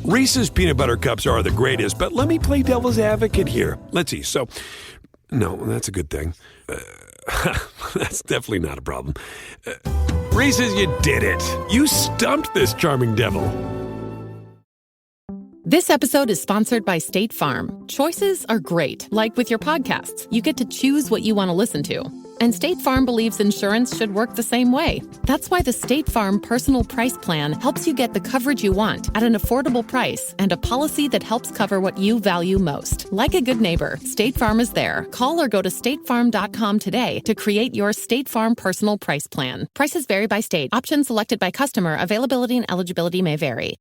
Reese's Peanut Butter Cups are the greatest, but let me play devil's advocate here. Let's see. So, no, that's a good thing. That's definitely not a problem. Reese's, you did it. You stumped this charming devil. This episode is sponsored by State Farm. Choices are great. Like with your podcasts, you get to choose what you want to listen to. And State Farm believes insurance should work the same way. That's why the State Farm Personal Price Plan helps you get the coverage you want at an affordable price and a policy that helps cover what you value most. Like a good neighbor, State Farm is there. Call or go to statefarm.com today to create your State Farm Personal Price Plan. Prices vary by state. Options selected by customer. Availability and eligibility may vary.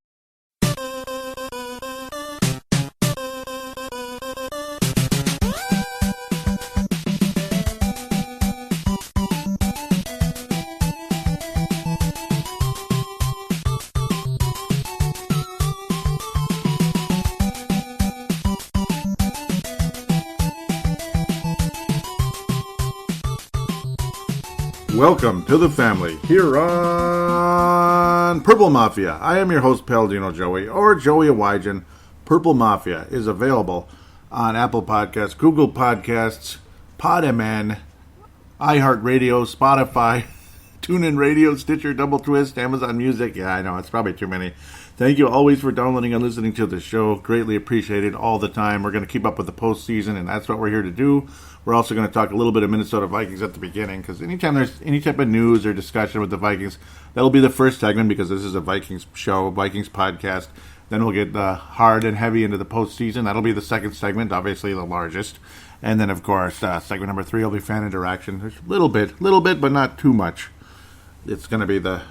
Welcome to the family here on Purple Mafia. I am your host, Paladino Joey, or Joey Awajan. Purple Mafia is available on Apple Podcasts, Google Podcasts, PodMN, iHeartRadio, Spotify, TuneIn Radio, Stitcher, Double Twist, Amazon Music. Yeah, I know, it's probably too many. Thank you always for downloading and listening to the show. Greatly appreciated all the time. We're going to keep up with the postseason, and that's what we're here to do. We're also going to talk a little bit of Minnesota Vikings at the beginning, because anytime there's any type of news or discussion with the Vikings, that'll be the first segment, because this is a Vikings show, Vikings podcast. Then we'll get hard and heavy into the postseason. That'll be the second segment, obviously the largest. And then, of course, segment number 3 will be fan interaction. There's a little bit, but not too much. It's going to be the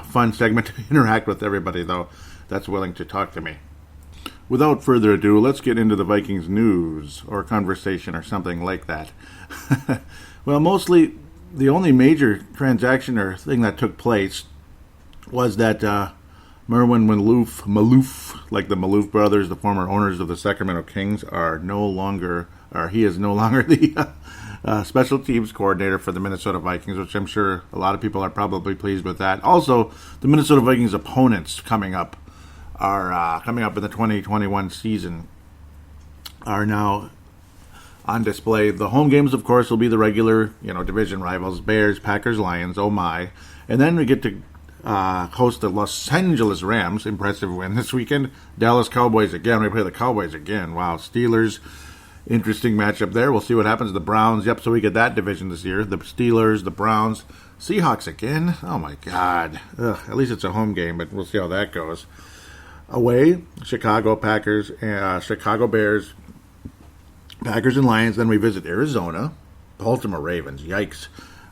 fun segment to interact with everybody, though, that's willing to talk to me. Without further ado, let's get into the Vikings news or conversation or something like that. Well, mostly the only major transaction or thing that took place was that Merwin Maloof, like the Maloof brothers, the former owners of the Sacramento Kings, he is no longer the special teams coordinator for the Minnesota Vikings, which I'm sure a lot of people are probably pleased with that. Also, the Minnesota Vikings opponents coming up in the 2021 season are now on display. The home games, of course, will be the regular, division rivals: Bears, Packers, Lions. Oh my! And then we get to host the Los Angeles Rams. Impressive win this weekend. Dallas Cowboys again. We play the Cowboys again. Wow. Steelers. Interesting matchup there. We'll see what happens. The Browns. Yep. So we get that division this year. The Steelers, the Browns, Seahawks again. Oh my God. Ugh, at least it's a home game, but we'll see how that goes. Away, Chicago Packers, Chicago Bears, Packers and Lions. Then we visit Arizona, Baltimore Ravens. Yikes.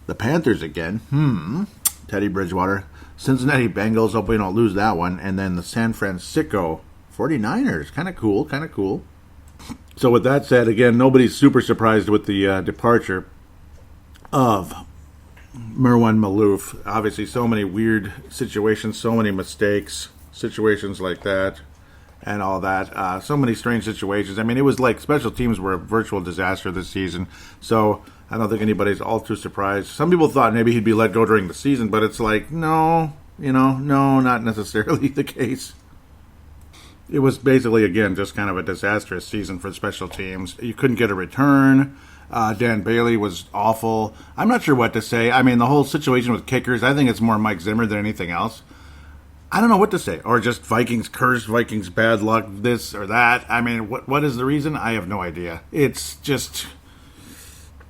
The Panthers again. Teddy Bridgewater. Cincinnati Bengals. Hope we don't lose that one. And then the San Francisco 49ers. Kind of cool. So with that said, again, nobody's super surprised with the departure of Merwin Maloof. Obviously, so many weird situations, so many mistakes. Situations like that and all that. So many strange situations. I mean, it was like special teams were a virtual disaster this season. So I don't think anybody's all too surprised. Some people thought maybe he'd be let go during the season, but it's like, no, not necessarily the case. It was basically, again, just kind of a disastrous season for special teams. You couldn't get a return. Dan Bailey was awful. I'm not sure what to say. I mean, the whole situation with kickers, I think it's more Mike Zimmer than anything else. I don't know what to say. Or just Vikings curse, Vikings bad luck, this or that. I mean, what is the reason? I have no idea. It's just,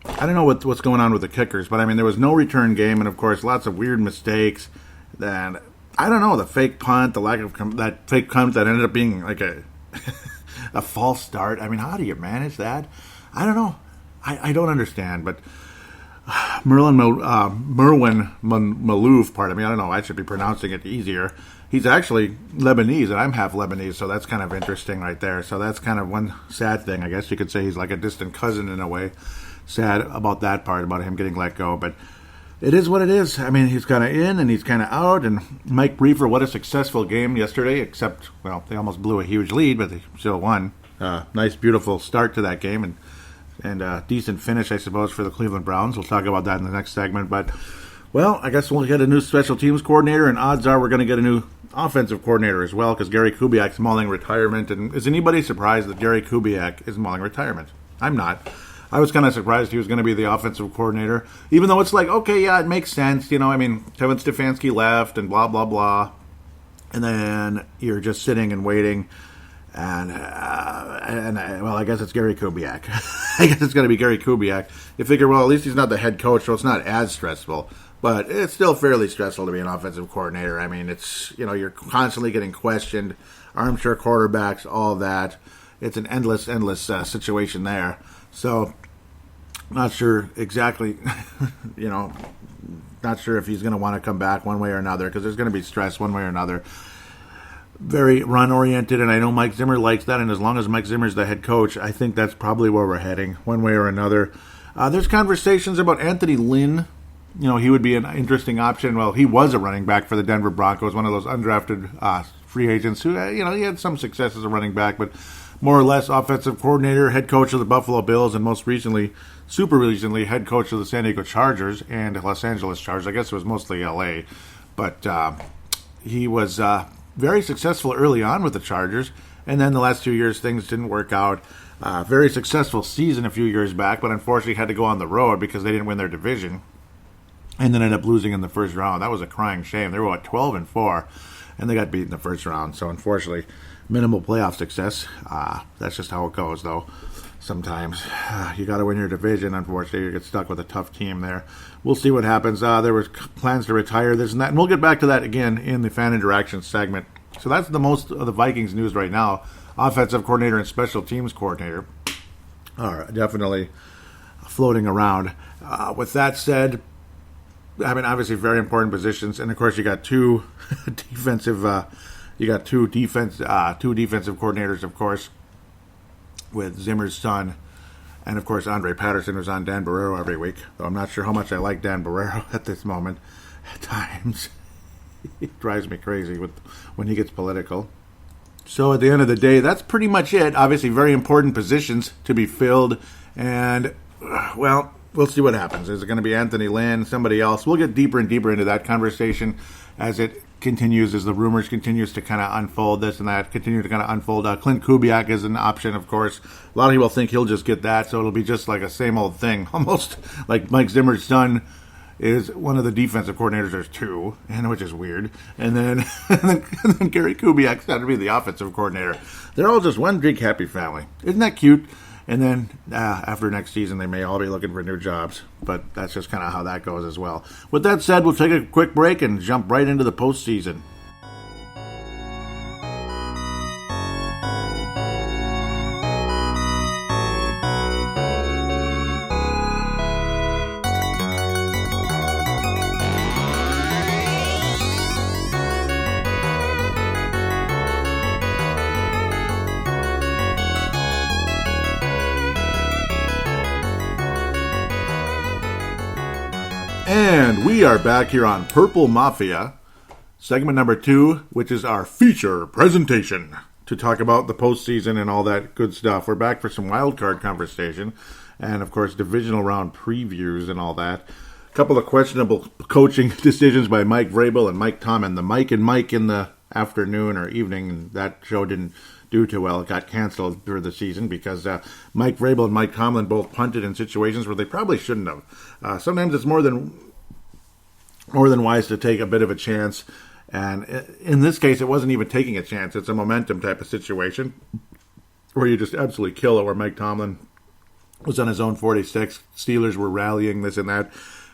I don't know what's going on with the kickers. But, I mean, there was no return game. And, of course, lots of weird mistakes. And, I don't know, the fake punt, the lack of that fake punt that ended up being like a false start. I mean, how do you manage that? I don't know. I don't understand. But Merwin Maloof, pardon me, I don't know, I should be pronouncing it easier. He's actually Lebanese, and I'm half Lebanese, so that's kind of interesting right there. So that's kind of one sad thing. I guess you could say he's like a distant cousin in a way. Sad about that part, about him getting let go. But it is what it is. I mean, he's kind of in and he's kind of out. And Mike Briefer, what a successful game yesterday, except, well, they almost blew a huge lead, but they still won. Nice, beautiful start to that game, and decent finish, I suppose, for the Cleveland Browns. We'll talk about that in the next segment. But Well, I guess we'll get a new special teams coordinator, and odds are we're going to get a new offensive coordinator as well, because Gary Kubiak's mulling retirement. And is anybody surprised that Gary Kubiak is mulling retirement? I'm not. I was kind of surprised he was going to be the offensive coordinator, even though it's like, okay, yeah, it makes sense. Kevin Stefanski left and blah, blah, blah. And then you're just sitting and waiting. And I guess it's Gary Kubiak. I guess it's going to be Gary Kubiak. You figure, well, at least he's not the head coach, so it's not as stressful. But it's still fairly stressful to be an offensive coordinator. I mean, it's, you're constantly getting questioned, armchair quarterbacks, all that. It's an endless situation there. So, not sure exactly, not sure if he's going to want to come back one way or another, because there's going to be stress one way or another. Very run-oriented, and I know Mike Zimmer likes that, and as long as Mike Zimmer's the head coach, I think that's probably where we're heading, one way or another. There's conversations about Anthony Lynn. He would be an interesting option. Well, he was a running back for the Denver Broncos, one of those undrafted free agents who, he had some success as a running back, but more or less offensive coordinator, head coach of the Buffalo Bills, and most recently, super recently, head coach of the San Diego Chargers and Los Angeles Chargers. I guess it was mostly L.A., but he was very successful early on with the Chargers, and then the last 2 years, things didn't work out. Very successful season a few years back, but unfortunately had to go on the road because they didn't win their division, and then ended up losing in the first round. That was a crying shame. They were 12-4, and they got beat in the first round. So unfortunately, minimal playoff success. That's just how it goes, though. Sometimes you got to win your division. Unfortunately, you get stuck with a tough team there. We'll see what happens. There were plans to retire this and that, and we'll get back to that again in the fan interaction segment. So that's the most of the Vikings news right now. Offensive coordinator and special teams coordinator are definitely floating around. With that said, obviously very important positions, and of course you got two defensive coordinators, of course, with Zimmer's son, and of course Andre Patterson, who's on Dan Barreiro every week. Though I'm not sure how much I like Dan Barreiro at this moment. At times, he drives me crazy when he gets political. So at the end of the day, that's pretty much it. Obviously, very important positions to be filled, and well, we'll see what happens. Is it going to be Anthony Lynn, somebody else? We'll get deeper and deeper into that conversation as it continues, as the rumors continues to kind of unfold, this and that, continue to kind of unfold. Clint Kubiak is an option, of course. A lot of people think he'll just get that, so it'll be just like a same old thing, almost like Mike Zimmer's son is one of the defensive coordinators. There's two, and which is weird. And then Gary Kubiak's got to be the offensive coordinator. They're all just one big happy family. Isn't that cute? And then after next season, they may all be looking for new jobs. But that's just kind of how that goes as well. With that said, we'll take a quick break and jump right into the postseason. And we are back here on Purple Mafia, segment number 2, which is our feature presentation to talk about the postseason and all that good stuff. We're back for some wild card conversation and, of course, divisional round previews and all that. A couple of questionable coaching decisions by Mike Vrabel and Mike Tomlin. The Mike and Mike in the afternoon or evening, and that show didn't do too well. It got canceled for the season because Mike Vrabel and Mike Tomlin both punted in situations where they probably shouldn't have. Sometimes it's more than wise to take a bit of a chance, and in this case, it wasn't even taking a chance. It's a momentum type of situation where you just absolutely kill it, where Mike Tomlin was on his own 46, Steelers were rallying, this and that,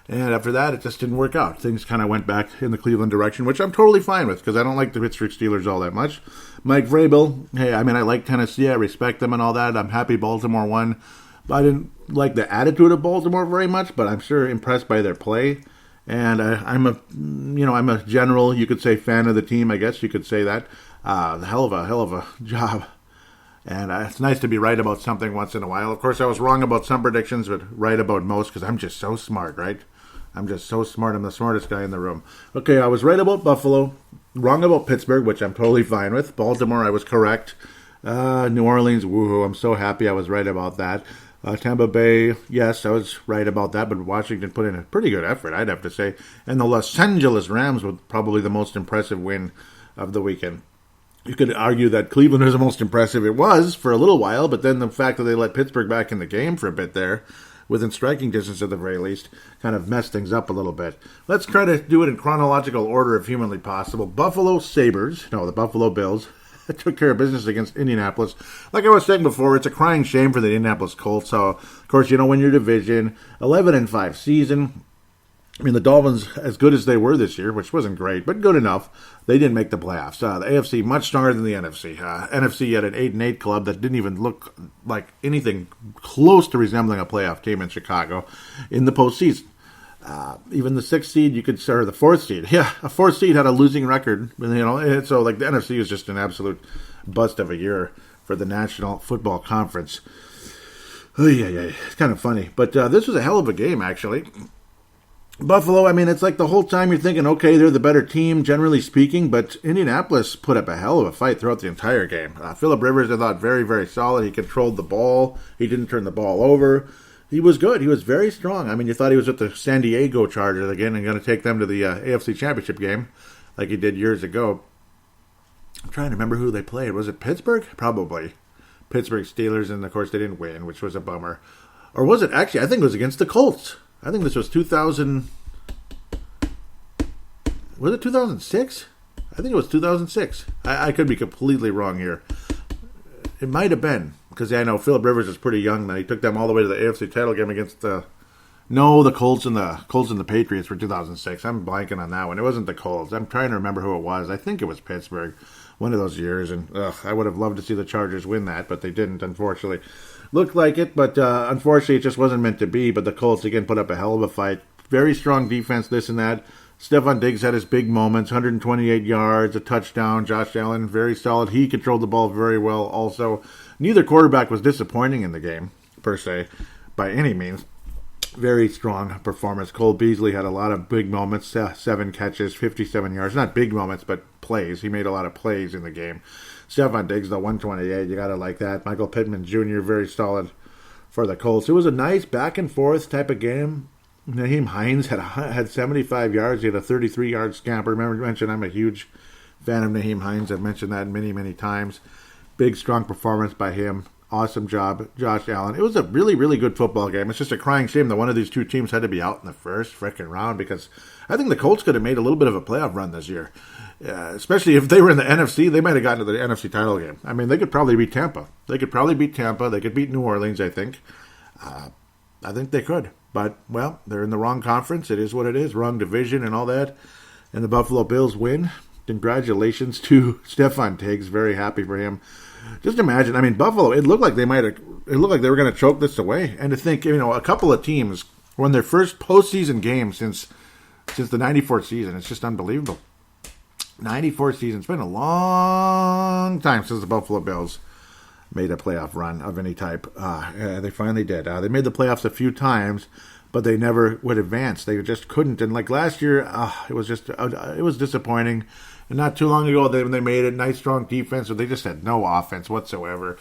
and after that, it just didn't work out. Things kind of went back in the Cleveland direction, which I'm totally fine with, because I don't like the Pittsburgh Steelers all that much. Mike Vrabel, hey, I like Tennessee, I respect them and all that, I'm happy Baltimore won. I didn't like the attitude of Baltimore very much, but I'm sure impressed by their play. And I'm a general, you could say, fan of the team. I guess you could say that. Hell of a job. And it's nice to be right about something once in a while. Of course, I was wrong about some predictions, but right about most because I'm just so smart, right? I'm just so smart. I'm the smartest guy in the room. Okay, I was right about Buffalo, wrong about Pittsburgh, which I'm totally fine with. Baltimore, I was correct. New Orleans, woohoo! I'm so happy I was right about that. Tampa Bay, yes, I was right about that, but Washington put in a pretty good effort, I'd have to say. And the Los Angeles Rams were probably the most impressive win of the weekend. You could argue that Cleveland was the most impressive. It was for a little while, but then the fact that they let Pittsburgh back in the game for a bit there, within striking distance at the very least, kind of messed things up a little bit. Let's try to do it in chronological order if humanly possible. The Buffalo Bills, took care of business against Indianapolis. Like I was saying before, it's a crying shame for the Indianapolis Colts. So, of course, when your division, 11-5 season. I mean, the Dolphins, as good as they were this year, which wasn't great, but good enough, they didn't make the playoffs. The AFC, much stronger than the NFC. NFC had an 8-8 club that didn't even look like anything close to resembling a playoff team in Chicago in the postseason. Even the 6th seed, or the 4th seed. Yeah, a 4th seed had a losing record. So, the NFC was just an absolute bust of a year for the National Football Conference. Oh, yeah. It's kind of funny. But this was a hell of a game, actually. Buffalo, it's like the whole time you're thinking, okay, they're the better team, generally speaking, but Indianapolis put up a hell of a fight throughout the entire game. Phillip Rivers, I thought, very, very solid. He controlled the ball. He didn't turn the ball over. He was good. He was very strong. You thought he was with the San Diego Chargers again and going to take them to the AFC Championship game like he did years ago. I'm trying to remember who they played. Was it Pittsburgh? Probably. Pittsburgh Steelers, and of course they didn't win, which was a bummer. Or was it actually? I think it was against the Colts. I think this was 2000. Was it 2006? I think it was 2006. I could be completely wrong here. It might have been, because I know Phillip Rivers is pretty young now. He took them all the way to the AFC title game against the Colts and the Patriots for 2006. I'm blanking on that one. It wasn't the Colts. I'm trying to remember who it was. I think it was Pittsburgh, one of those years. And I would have loved to see the Chargers win that, but they didn't, unfortunately. Looked like it, but unfortunately it just wasn't meant to be. But the Colts, again, put up a hell of a fight. Very strong defense, this and that. Stephon Diggs had his big moments, 128 yards, a touchdown. Josh Allen, very solid. He controlled the ball very well also. Neither quarterback was disappointing in the game, per se, by any means. Very strong performance. Cole Beasley had a lot of big moments, 7 catches, 57 yards. Not big moments, but plays. He made a lot of plays in the game. Stephon Diggs, the 128, you got to like that. Michael Pittman Jr., very solid for the Colts. It was a nice back-and-forth type of game. Nyheim Hines had 75 yards. He had a 33-yard scamper. Remember, I mentioned I'm a huge fan of Nyheim Hines. I've mentioned that many, many times. Big, strong performance by him. Awesome job, Josh Allen. It was a really, really good football game. It's just a crying shame that one of these two teams had to be out in the first frickin' round, because I think the Colts could have made a little bit of a playoff run this year. Especially if they were in the NFC, they might have gotten to the NFC title game. They could probably beat Tampa. They could beat New Orleans, I think. I think they could. But, well, they're in the wrong conference. It is what it is. Wrong division and all that. And the Buffalo Bills win. Congratulations to Stephon Diggs. Very happy for him. Just imagine, Buffalo, it looked like they were going to choke this away. And to think, a couple of teams won their first postseason game since the 94 season. It's just unbelievable. 94 season. It's been a long time since the Buffalo Bills made a playoff run of any type. They finally did. They made the playoffs a few times, but they never would advance. They just couldn't. And like last year, it was disappointing. And not too long ago, when they made it, nice strong defense, but they just had no offense whatsoever.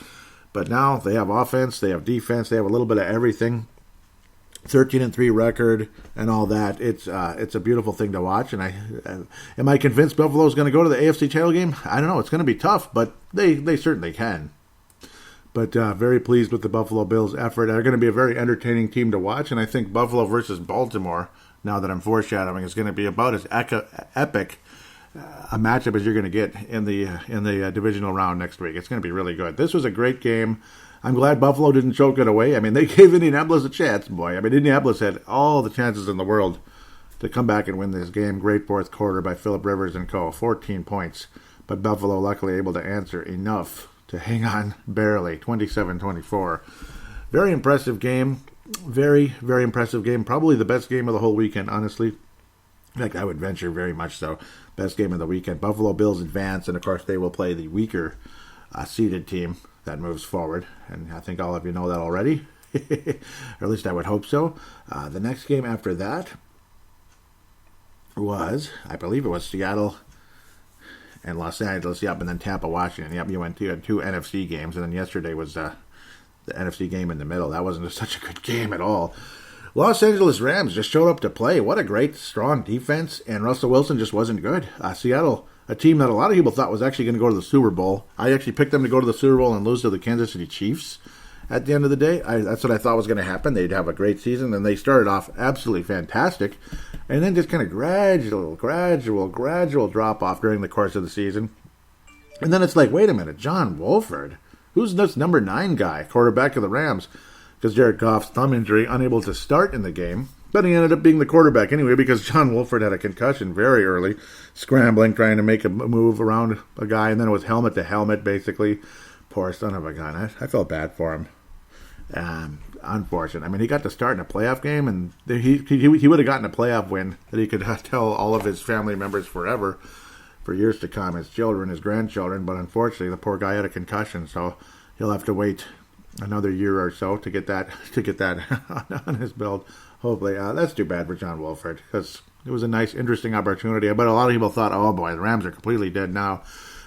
But now they have offense, they have defense, they have a little bit of everything. 13-3 record and all that. It's a beautiful thing to watch. And am I convinced Buffalo's going to go to the AFC title game? I don't know. It's going to be tough, but they certainly can. But very pleased with the Buffalo Bills' effort. They're going to be a very entertaining team to watch, and I think Buffalo versus Baltimore, now that I'm foreshadowing, is going to be about as epic a matchup as you're going to get in the divisional round next week. It's going to be really good. This was a great game. I'm glad Buffalo didn't choke it away. They gave Indianapolis a chance, boy. Indianapolis had all the chances in the world to come back and win this game. Great fourth quarter by Phillip Rivers and co. 14 points. But Buffalo luckily able to answer enough to hang on barely, 27-24. Very impressive game. Very, very impressive game. Probably the best game of the whole weekend, honestly. In fact, I would venture very much so. Best game of the weekend. Buffalo Bills advance, and of course they will play the weaker seeded team that moves forward. And I think all of you know that already. Or at least I would hope so. The next game after that was, I believe it was Seattle and Los Angeles, and then Tampa, Washington. You had two NFC games, and then yesterday was the NFC game in the middle. That wasn't such a good game at all. Los Angeles Rams just showed up to play. What a great, strong defense, and Russell Wilson just wasn't good. Seattle, a team that a lot of people thought was actually going to go to the Super Bowl. I actually picked them to go to the Super Bowl and lose to the Kansas City Chiefs at the end of the day. That's what I thought was going to happen. They'd have a great season, and they started off absolutely fantastic, and then just kind of gradual drop-off during the course of the season. And then it's like, wait a minute, John Wolford? Who's this number 9 guy, quarterback of the Rams? Because Jared Goff's thumb injury, unable to start in the game. But he ended up being the quarterback anyway because John Wolford had a concussion very early, scrambling, trying to make a move around a guy, and then it was helmet to helmet, basically. Poor son of a gun. I felt bad for him. Unfortunate. I mean, he got to start in a playoff game, and he would have gotten a playoff win that he could tell all of his family members forever, for years to come, his children, his grandchildren. But unfortunately, the poor guy had a concussion, so he'll have to wait another year or so to get that on his belt. Hopefully, that's too bad for John Wolford because it was a nice, interesting opportunity. But a lot of people thought, oh boy, the Rams are completely dead now.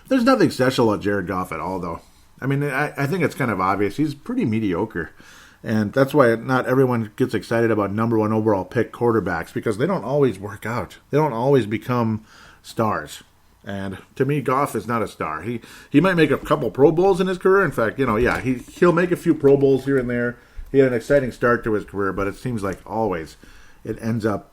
There's nothing special about Jared Goff at all, though. I mean, I think it's kind of obvious. He's pretty mediocre. And that's why not everyone gets excited about number 1 overall pick quarterbacks, because they don't always work out. They don't always become stars. And to me, Goff is not a star. He might make a couple Pro Bowls in his career. In fact, he'll make a few Pro Bowls here and there. He had an exciting start to his career, but it seems like always it ends up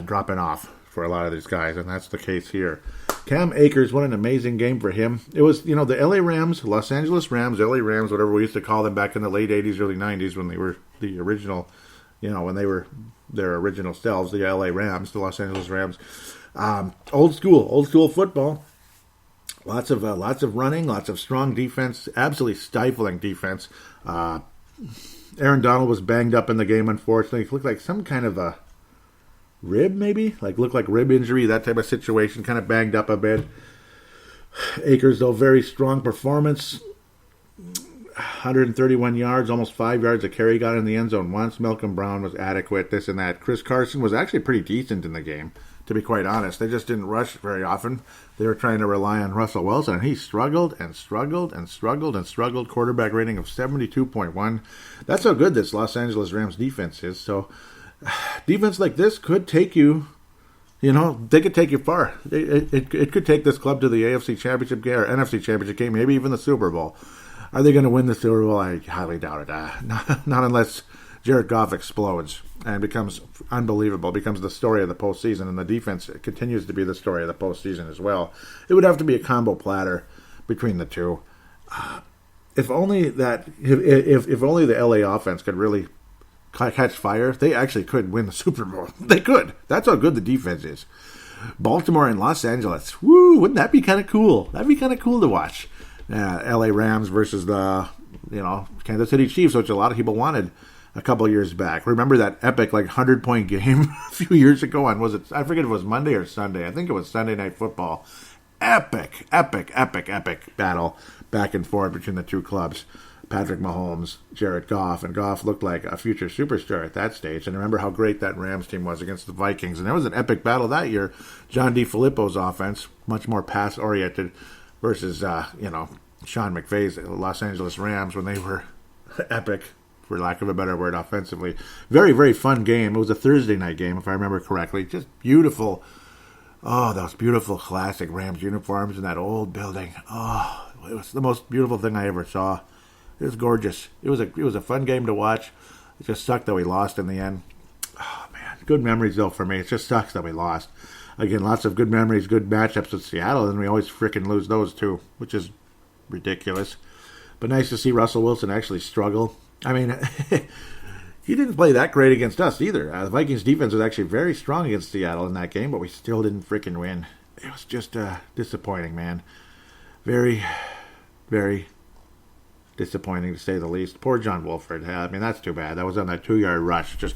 dropping off for a lot of these guys, and that's the case here. Cam Akers, what an amazing game for him. It was, the LA Rams, Los Angeles Rams, LA Rams, whatever we used to call them back in the late 80s, early 90s when they were the original, when they were their original selves, the LA Rams, the Los Angeles Rams. Old school football. Lots of running, lots of strong defense, absolutely stifling defense. Aaron Donald was banged up in the game, unfortunately. It looked like some kind of a rib, maybe? Looked like rib injury, that type of situation, kind of banged up a bit. Akers, though, very strong performance. 131 yards, almost 5 yards a carry, got in the end zone once. Malcolm Brown was adequate, this and that. Chris Carson was actually pretty decent in the game, to be quite honest. They just didn't rush very often. They were trying to rely on Russell Wilson, and he struggled. Quarterback rating of 72.1. That's how good this Los Angeles Rams defense is. So defense like this could take you, they could take you far. It could take this club to the AFC Championship game or NFC Championship game, maybe even the Super Bowl. Are they going to win the Super Bowl? I highly doubt it. Not unless Jared Goff explodes and becomes unbelievable, becomes the story of the postseason, and the defense continues to be the story of the postseason as well. It would have to be a combo platter between the two. If only the LA offense could really catch fire, they actually could win the Super Bowl. They could. That's how good the defense is. Baltimore and Los Angeles. Woo! Wouldn't that be kind of cool? That'd be kind of cool to watch. LA Rams versus the Kansas City Chiefs, which a lot of people wanted a couple years back. Remember that epic 100-point game a few years ago on, I forget if it was Monday or Sunday. I think it was Sunday Night Football. Epic battle back and forth between the two clubs. Patrick Mahomes, Jared Goff, and Goff looked like a future superstar at that stage. And remember how great that Rams team was against the Vikings. And there was an epic battle that year. John DeFilippo's offense, much more pass-oriented, versus, Sean McVay's Los Angeles Rams when they were epic, for lack of a better word, offensively. Very, very fun game. It was a Thursday night game, if I remember correctly. Just beautiful. Oh, those beautiful classic Rams uniforms in that old building. Oh, it was the most beautiful thing I ever saw. It was gorgeous. It was a fun game to watch. It just sucked that we lost in the end. Oh, man. Good memories, though, for me. It just sucks that we lost. Again, lots of good memories, good matchups with Seattle, and we always freaking lose those, too, which is ridiculous. But nice to see Russell Wilson actually struggle. I mean, he didn't play that great against us either. The Vikings defense was actually very strong against Seattle in that game, but we still didn't freaking win. It was just disappointing, man. Very, very disappointing, to say the least. Poor John Wolford. I mean, that's too bad. That was on that 2-yard rush. Just,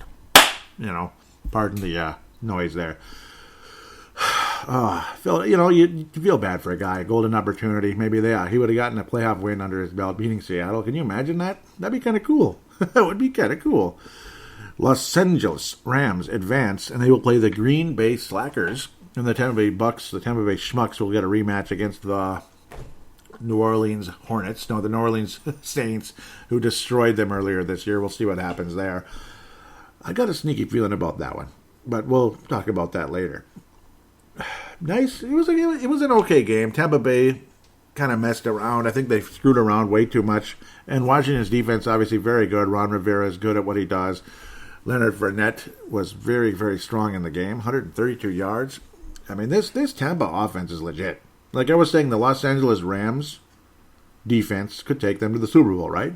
pardon the noise there. Phil, you feel bad for a guy. Golden opportunity. Maybe he would have gotten a playoff win under his belt, beating Seattle. Can you imagine that? That'd be kind of cool. That would be kind of cool. Los Angeles Rams advance, and they will play the Green Bay Slackers. And the Tampa Bay Bucks, the Tampa Bay Schmucks, will get a rematch against the New Orleans Hornets. No, the New Orleans Saints, who destroyed them earlier this year. We'll see what happens there. I got a sneaky feeling about that one, but we'll talk about that later. Nice. It was an okay game. Tampa Bay kind of messed around. I think they screwed around way too much. And Washington's defense, obviously very good. Ron Rivera is good at what he does. Leonard Fournette was very, very strong in the game. 132 yards. I mean, this Tampa offense is legit. Like I was saying, the Los Angeles Rams defense could take them to the Super Bowl, right?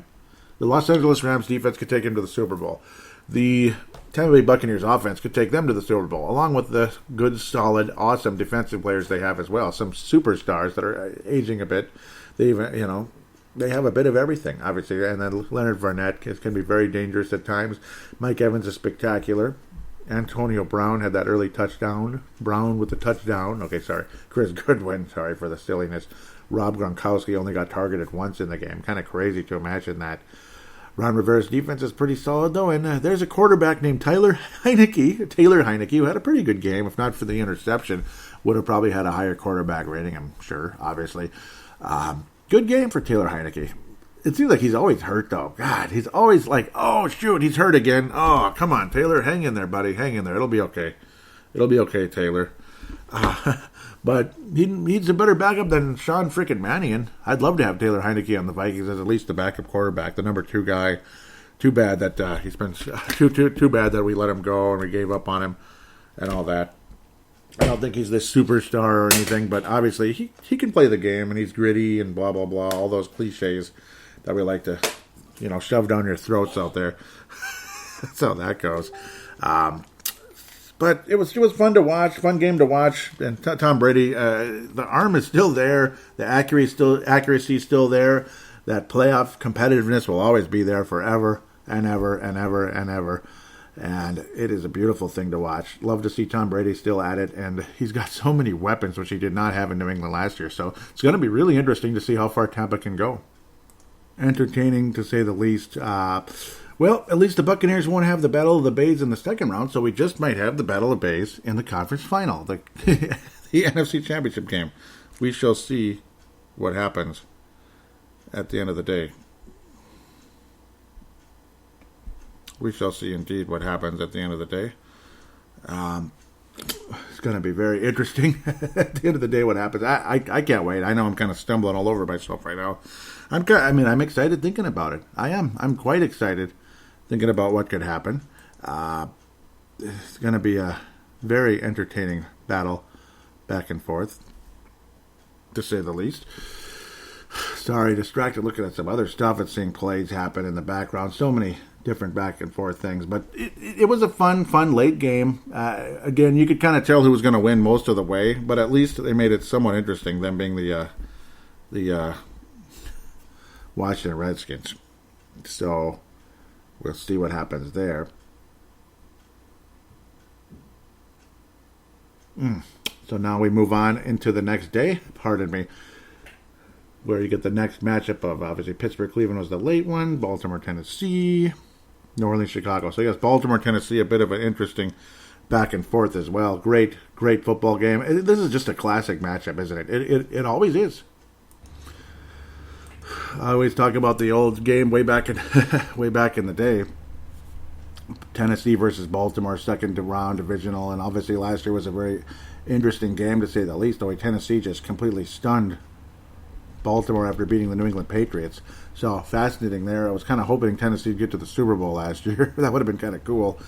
The Los Angeles Rams defense could take them to the Super Bowl. The Tampa Bay Buccaneers offense could take them to the Super Bowl, along with the good, solid, awesome defensive players they have as well. Some superstars that are aging a bit. They even, they have a bit of everything, obviously. And then Leonard Fournette can be very dangerous at times. Mike Evans is spectacular. Antonio Brown had that early touchdown. Brown with the touchdown. Okay, sorry. Chris Goodwin, sorry for the silliness. Rob Gronkowski only got targeted once in the game. Kind of crazy to imagine that. Ron Rivera's defense is pretty solid, though, and there's a quarterback named Taylor Heineke, who had a pretty good game. If not for the interception, would have probably had a higher quarterback rating, I'm sure, obviously. Good game for Taylor Heineke. It seems like he's always hurt, though. God, he's always like, oh, shoot, he's hurt again. Oh, come on, Taylor, hang in there, buddy. Hang in there. It'll be okay. It'll be okay, Taylor. But he needs a better backup than Sean frickin' Mannion. I'd love to have Taylor Heineke on the Vikings as at least the backup quarterback, the number 2 guy. Too bad that he's been too bad that we let him go and we gave up on him and all that. I don't think he's this superstar or anything, but obviously he can play the game and he's gritty and blah blah blah, all those cliches that we like to shove down your throats out there. That's how that goes. But it was fun to watch, fun game to watch. And Tom Brady, the arm is still there, the accuracy is still there. That playoff competitiveness will always be there forever and ever and ever and ever. And it is a beautiful thing to watch. Love to see Tom Brady still at it, and he's got so many weapons, which he did not have in New England last year. So it's going to be really interesting to see how far Tampa can go. Entertaining, to say the least. Well, at least the Buccaneers won't have the Battle of the Bays in the second round, so we just might have the Battle of Bays in the conference final, the NFC Championship game. We shall see what happens at the end of the day. We shall see indeed what happens at the end of the day. It's going to be very interesting at the end of the day what happens. I can't wait. I know I'm kind of stumbling all over myself right now. I'm excited thinking about it. I am. I'm quite excited thinking about what could happen. It's going to be a very entertaining battle back and forth, to say the least. Sorry, distracted looking at some other stuff and seeing plays happen in the background. So many different back and forth things. But it was a fun late game. Again, you could kind of tell who was going to win most of the way, but at least they made it somewhat interesting, them being the Washington Redskins. So we'll see what happens there. So now we move on into the next day. Pardon me. Where you get the next matchup of, obviously, Pittsburgh-Cleveland was the late one. Baltimore-Tennessee. New Orleans-Chicago. So, yes, Baltimore-Tennessee, a bit of an interesting back and forth as well. Great football game. This is just a classic matchup, isn't it? It always is. I always talk about the old game way back in the day. Tennessee versus Baltimore, second round divisional, and obviously last year was a very interesting game, to say the least. The way Tennessee just completely stunned Baltimore after beating the New England Patriots. So fascinating there. I was kind of hoping Tennessee would get to the Super Bowl last year. That would have been kind of cool.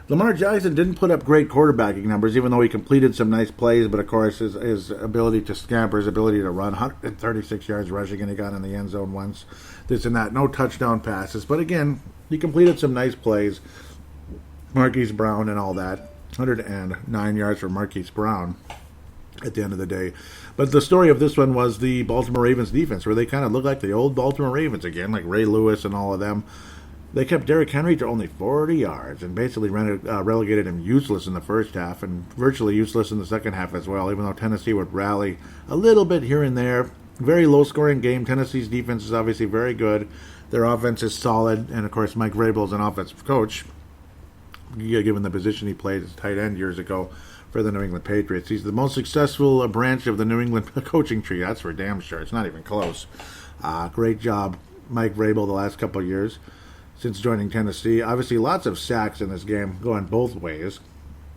Lamar Jackson didn't put up great quarterbacking numbers, even though he completed some nice plays. But of course, his ability to scamper, his ability to run, 136 yards rushing, and he got in the end zone once. This and that. No touchdown passes. But again, he completed some nice plays. Marquise Brown and all that. 109 yards for Marquise Brown at the end of the day. But the story of this one was the Baltimore Ravens defense, where they kind of look like the old Baltimore Ravens again, like Ray Lewis and all of them. They kept Derrick Henry to only 40 yards and basically relegated him useless in the first half and virtually useless in the second half as well, even though Tennessee would rally a little bit here and there. Very low-scoring game. Tennessee's defense is obviously very good. Their offense is solid, and of course Mike Vrabel is an offensive coach, given the position he played as tight end years ago for the New England Patriots. He's the most successful branch of the New England coaching tree. That's for damn sure. It's not even close. Great job, Mike Vrabel, the last couple of years since joining Tennessee. Obviously, lots of sacks in this game going both ways,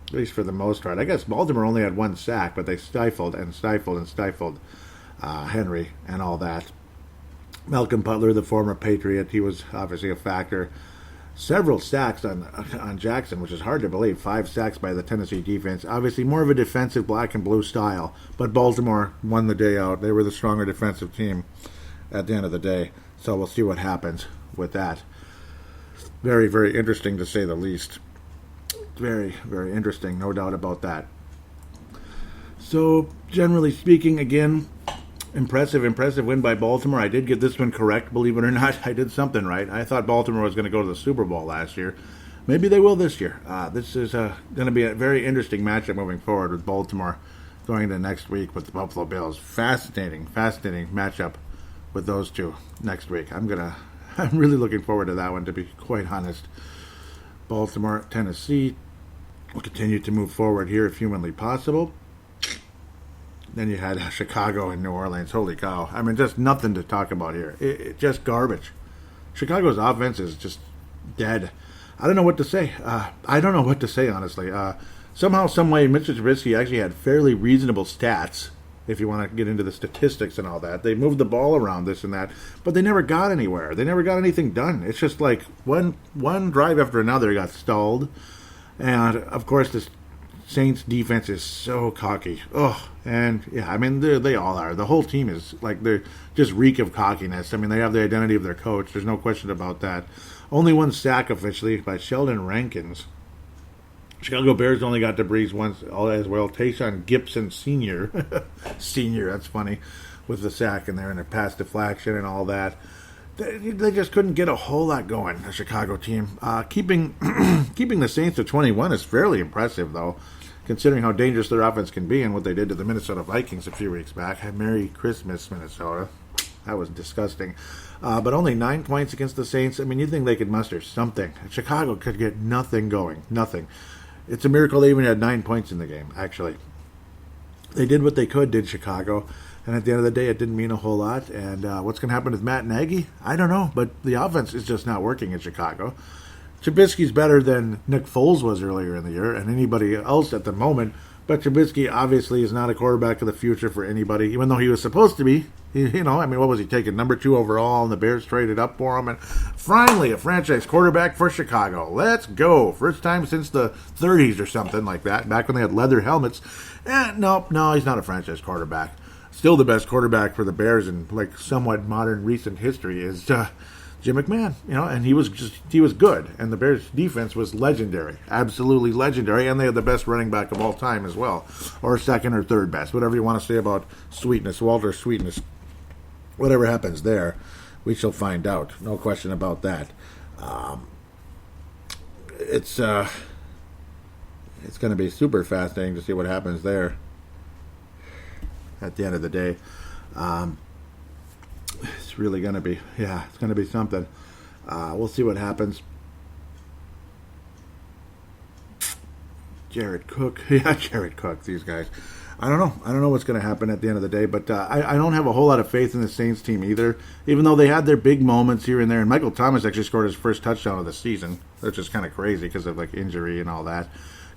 at least for the most part. I guess Baltimore only had one sack, but they stifled Henry and all that. Malcolm Butler, the former Patriot, he was obviously a factor. Several sacks on Jackson, which is hard to believe. 5 sacks by the Tennessee defense. Obviously more of a defensive black and blue style, but Baltimore won the day out. They were the stronger defensive team at the end of the day. So we'll see what happens with that. Very, very interesting to say the least. Very, very interesting, no doubt about that. So, generally speaking, again, impressive win by Baltimore. I did get this one correct, believe it or not. I did something right. I thought Baltimore was going to go to the Super Bowl last year. Maybe they will this year. This is going to be a very interesting matchup moving forward with Baltimore going into next week with the Buffalo Bills. Fascinating matchup with those two next week. I'm really looking forward to that one, to be quite honest. Baltimore, Tennessee will continue to move forward here if humanly possible. Then you had Chicago and New Orleans. Holy cow. I mean, just nothing to talk about here. Just garbage. Chicago's offense is just dead. I don't know what to say. Honestly. Somehow, some way, Mitch Trubisky actually had fairly reasonable stats, if you want to get into the statistics and all that. They moved the ball around, this and that, but they never got anywhere. They never got anything done. It's just like one drive after another got stalled. And, of course, this Saints defense is so cocky. And yeah, I mean, they all are. The whole team is like, they're just reek of cockiness. I mean, they have the identity of their coach. There's no question about that. Only one sack officially by Sheldon Rankins. Chicago Bears only got to breeze once as well. Tayshaun Gibson Sr. Senior, that's funny, with the sack in there and a pass deflection and all that. They just couldn't get a whole lot going, the Chicago team. Keeping the Saints to 21 is fairly impressive, though, considering how dangerous their offense can be and what they did to the Minnesota Vikings a few weeks back. Merry Christmas, Minnesota. That was disgusting. But only 9 points against the Saints. I mean, you'd think they could muster something. Chicago could get nothing going. Nothing. It's a miracle they even had 9 points in the game, actually. They did what they could, did Chicago. And at the end of the day, it didn't mean a whole lot. And what's going to happen with Matt Nagy? I don't know. But the offense is just not working in Chicago. Trubisky's better than Nick Foles was earlier in the year and anybody else at the moment. But Trubisky obviously is not a quarterback of the future for anybody, even though he was supposed to be. What was he taking? Number 2 overall, and the Bears traded up for him. And finally, a franchise quarterback for Chicago. Let's go. First time since the 30s or something like that, back when they had leather helmets. No, he's not a franchise quarterback. Still the best quarterback for the Bears in like somewhat modern recent history is Jim McMahon, and he was good, and the Bears defense was legendary, absolutely legendary, and they had the best running back of all time as well, or second or third best, whatever you want to say about Walter Sweetness. Whatever happens there, we shall find out. No question about that. It's going to be super fascinating to see what happens there at the end of the day. It's really going to be, it's going to be something. We'll see what happens. Jared Cook, these guys. I don't know what's going to happen at the end of the day, but I don't have a whole lot of faith in the Saints team either, even though they had their big moments here and there. And Michael Thomas actually scored his first touchdown of the season, which is kind of crazy because of like injury and all that.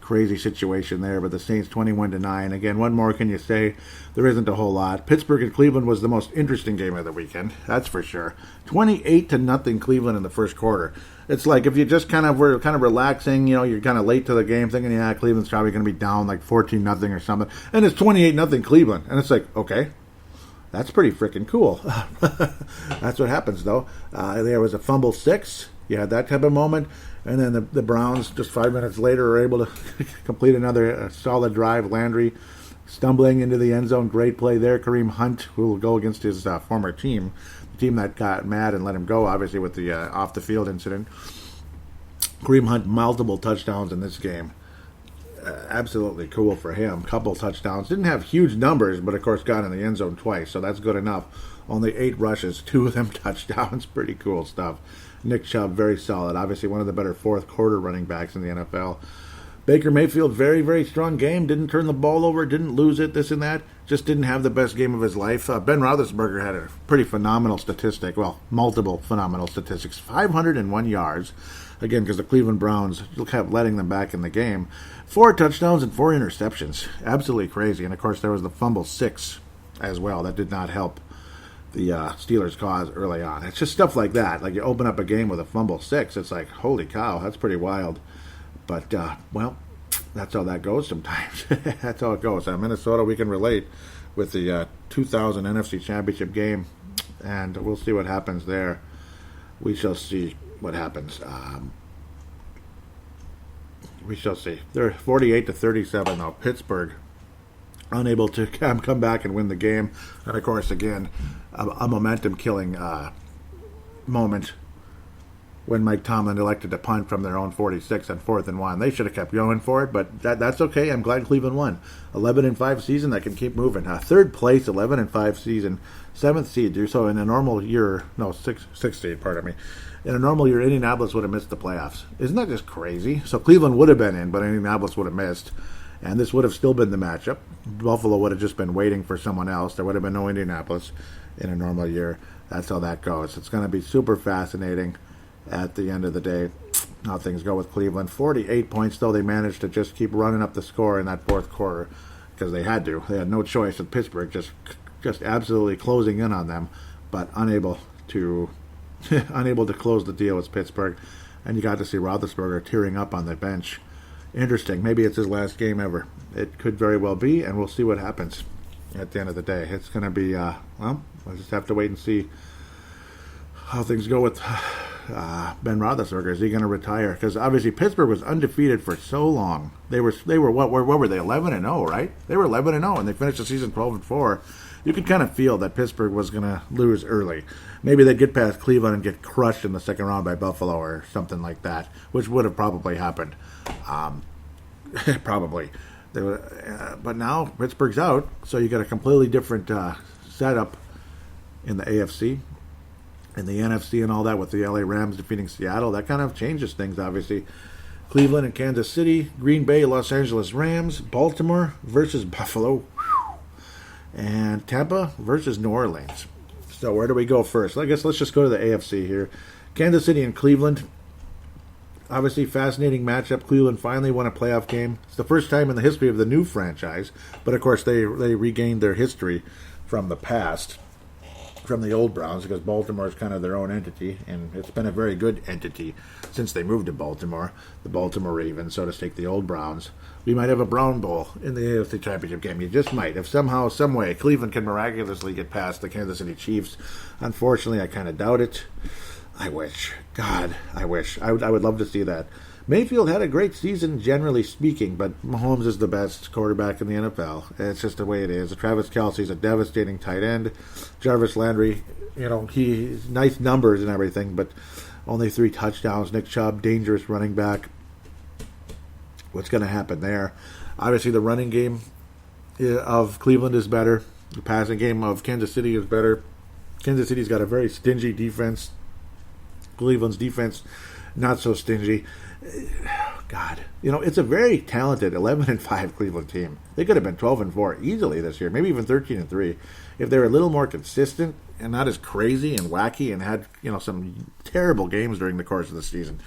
Crazy situation there, but the Saints 21-9. Again, what more can you say? There isn't a whole lot. Pittsburgh and Cleveland was the most interesting game of the weekend, that's for sure. 28-0 Cleveland in the first quarter. It's like if you just were relaxing, you're kind of late to the game, thinking, Cleveland's probably going to be down like 14-0 or something, and it's 28-0 Cleveland, and it's like, okay, that's pretty freaking cool. That's what happens though. There was a fumble 6. You had that type of moment. And then the Browns, just 5 minutes later, are able to complete another solid drive. Landry stumbling into the end zone. Great play there. Kareem Hunt, who will go against his former team, the team that got mad and let him go, obviously, with the off-the-field incident. Kareem Hunt, multiple touchdowns in this game. Absolutely cool for him. Couple touchdowns. Didn't have huge numbers, but, of course, got in the end zone twice, so that's good enough. Only 8 rushes, 2 of them touchdowns. Pretty cool stuff. Nick Chubb, very solid. Obviously one of the better fourth quarter running backs in the NFL. Baker Mayfield, very, very strong game. Didn't turn the ball over, didn't lose it, this and that. Just didn't have the best game of his life. Ben Roethlisberger had a pretty phenomenal statistic. Well, multiple phenomenal statistics. 501 yards. Again, because the Cleveland Browns kept letting them back in the game. 4 touchdowns and 4 interceptions. Absolutely crazy. And, of course, there was the fumble 6 as well. That did not help the Steelers' cause early on. It's just stuff like that. Like you open up a game with a fumble 6. It's like, holy cow, that's pretty wild. But, well, that's how that goes sometimes. That's how it goes. Minnesota, we can relate with the 2000 NFC Championship game. And we'll see what happens there. We shall see what happens. We shall see. They're 48-37 though. Pittsburgh unable to come back and win the game, and of course, again, a momentum-killing moment when Mike Tomlin elected to punt from their own 46 on 4th and 1. They should have kept going for it, but that's okay. I'm glad Cleveland won. 11-5 season, that can keep moving. Third place, 11-5 season, 7th seed. So in a normal year, no, sixth seed, pardon me. In a normal year, Indianapolis would have missed the playoffs. Isn't that just crazy? So Cleveland would have been in, but Indianapolis would have missed. And this would have still been the matchup. Buffalo would have just been waiting for someone else. There would have been no Indianapolis in a normal year. That's how that goes. It's going to be super fascinating at the end of the day how things go with Cleveland. 48 points, though. They managed to just keep running up the score in that fourth quarter because they had to. They had no choice with Pittsburgh just absolutely closing in on them, but unable to close the deal with Pittsburgh. And you got to see Roethlisberger tearing up on the bench. Interesting. Maybe it's his last game ever. It could very well be, and we'll see what happens at the end of the day. It's going to be, we'll just have to wait and see how things go with Ben Roethlisberger. Is he going to retire? Because obviously Pittsburgh was undefeated for so long. They were what were they? 11-0, right? They were 11-0, and they finished the season 12-4. You could kind of feel that Pittsburgh was going to lose early. Maybe they'd get past Cleveland and get crushed in the second round by Buffalo or something like that, which would have probably happened. Probably. But now Pittsburgh's out, so you got a completely different setup in the AFC and the NFC and all that with the LA Rams defeating Seattle. That kind of changes things, obviously. Cleveland and Kansas City, Green Bay, Los Angeles Rams, Baltimore versus Buffalo, and Tampa versus New Orleans. So where do we go first? I guess let's just go to the AFC here. Kansas City and Cleveland. Obviously, fascinating matchup. Cleveland finally won a playoff game. It's the first time in the history of the new franchise. But, of course, they regained their history from the past, from the old Browns, because Baltimore is kind of their own entity. And it's been a very good entity since they moved to Baltimore. The Baltimore Ravens, so to speak, the old Browns. We might have a Brown Bowl in the AFC Championship game. You just might. If somehow, some way, Cleveland can miraculously get past the Kansas City Chiefs. Unfortunately, I kind of doubt it. I wish. God, I wish. I would love to see that. Mayfield had a great season, generally speaking, but Mahomes is the best quarterback in the NFL. It's just the way it is. Travis Kelce's a devastating tight end. Jarvis Landry, he's nice numbers and everything, but only 3 touchdowns. Nick Chubb, dangerous running back. What's going to happen there? Obviously, the running game of Cleveland is better. The passing game of Kansas City is better. Kansas City's got a very stingy defense. Cleveland's defense, not so stingy. God, it's a very talented 11-5 Cleveland team. They could have been 12-4 easily this year, maybe even 13-3, if they were a little more consistent and not as crazy and wacky and had some terrible games during the course of the season.